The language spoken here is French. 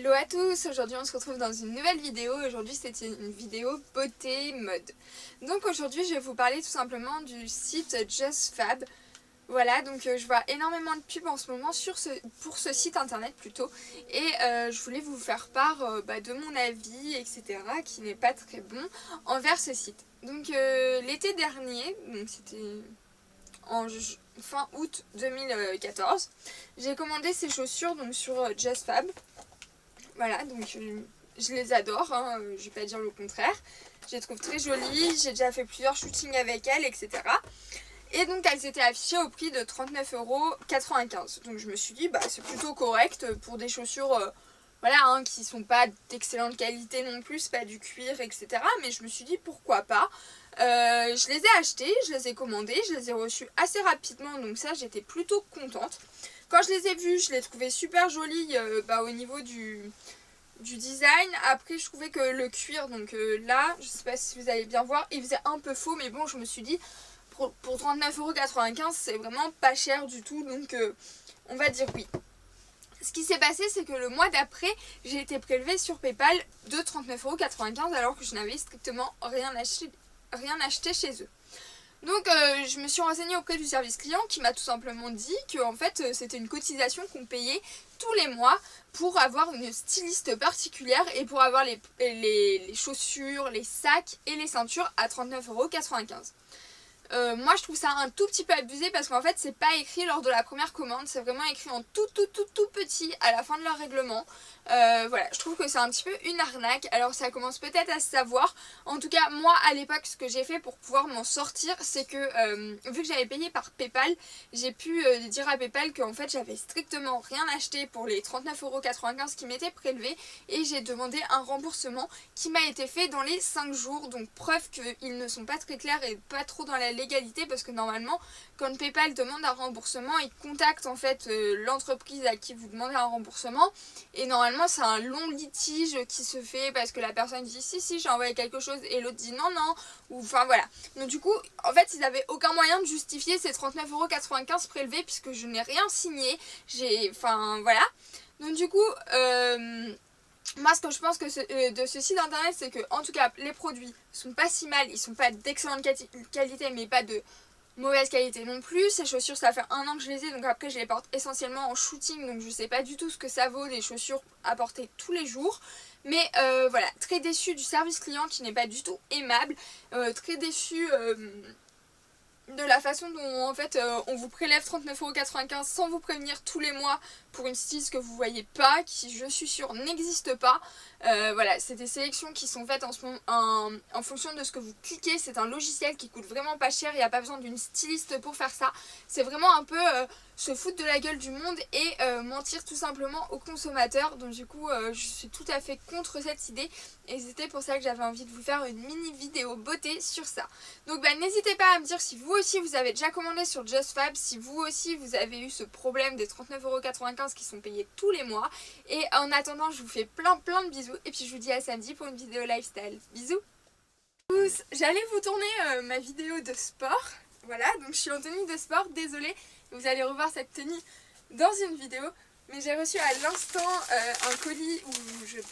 Hello à tous, aujourd'hui on se retrouve dans une nouvelle vidéo. Aujourd'hui c'est une vidéo beauté mode. Donc aujourd'hui je vais vous parler tout simplement du site JustFab. Voilà, donc je vois énormément de pubs en ce moment pour ce site internet plutôt. Et je voulais vous faire part de mon avis, etc. qui n'est pas très bon envers ce site. Donc l'été dernier, donc c'était en fin août 2014, j'ai commandé ces chaussures donc sur JustFab. Voilà, donc je les adore, hein, je vais pas dire le contraire. Je les trouve très jolies, j'ai déjà fait plusieurs shootings avec elles, etc. Et donc elles étaient affichées au prix de 39,95 €. Donc je me suis dit, c'est plutôt correct pour des chaussures voilà, hein, qui sont pas d'excellente qualité non plus, pas du cuir, etc. Mais je me suis dit, pourquoi pas. Je les ai achetées, je les ai commandées, je les ai reçues assez rapidement, donc ça j'étais plutôt contente. Quand je les ai vues, je les trouvais super jolies au niveau du design. Après je trouvais que le cuir, donc là, je sais pas si vous allez bien voir, il faisait un peu faux, mais bon, je me suis dit, pour 39,95 € c'est vraiment pas cher du tout, donc on va dire oui. Ce qui s'est passé, c'est que le mois d'après, j'ai été prélevée sur PayPal de 39,95 € alors que je n'avais strictement rien acheté chez eux. Donc je me suis renseignée auprès du service client qui m'a tout simplement dit que en fait c'était une cotisation qu'on payait tous les mois pour avoir une styliste particulière et pour avoir les chaussures, les sacs et les ceintures à 39,95 €. Moi je trouve ça un tout petit peu abusé parce qu'en fait c'est pas écrit lors de la première commande, c'est vraiment écrit en tout petit à la fin de leur règlement. Voilà, je trouve que c'est un petit peu une arnaque. Alors ça commence peut-être à se savoir. En tout cas moi à l'époque ce que j'ai fait pour pouvoir m'en sortir, c'est que vu que j'avais payé par PayPal, j'ai pu dire à PayPal qu'en fait j'avais strictement rien acheté pour les 39,95 € qui m'étaient prélevés, et j'ai demandé un remboursement qui m'a été fait dans les 5 jours. Donc preuve qu'ils ne sont pas très clairs et pas trop dans la légalité, parce que normalement quand PayPal demande un remboursement, il contacte en fait l'entreprise à qui vous demandez un remboursement, et normalement c'est un long litige qui se fait parce que la personne dit si j'ai envoyé quelque chose et l'autre dit non, ou enfin voilà. Donc du coup en fait ils avaient aucun moyen de justifier ces 39,95 € prélevés puisque je n'ai rien signé, enfin voilà. Donc du coup moi ce que je pense que de ce site internet, c'est que en tout cas les produits sont pas si mal, ils sont pas d'excellente qualité mais pas de mauvaise qualité non plus. Ces chaussures ça fait 1 an que je les ai, donc après je les porte essentiellement en shooting, donc je sais pas du tout ce que ça vaut des chaussures à porter tous les jours. Mais voilà, très déçue du service client qui n'est pas du tout aimable, très déçue de la façon dont en fait on vous prélève 39,95 € sans vous prévenir tous les mois pour une styliste que vous voyez pas, qui je suis sûre n'existe pas. Voilà, c'est des sélections qui sont faites en ce moment en fonction de ce que vous cliquez. C'est un logiciel qui coûte vraiment pas cher, il n'y a pas besoin d'une styliste pour faire ça. C'est vraiment un peu se foutre de la gueule du monde et mentir tout simplement aux consommateurs. Donc du coup je suis tout à fait contre cette idée, et c'était pour ça que j'avais envie de vous faire une mini vidéo beauté sur ça. Donc n'hésitez pas à me dire si vous aussi vous avez déjà commandé sur JustFab, si vous aussi vous avez eu ce problème des 39,95 € qui sont payés tous les mois. Et en attendant je vous fais plein de bisous, et puis je vous dis à samedi pour une vidéo lifestyle. Bisous. J'allais vous tourner ma vidéo de sport. Voilà, donc je suis en tenue de sport, désolée, vous allez revoir cette tenue dans une vidéo. Mais j'ai reçu à l'instant un colis où je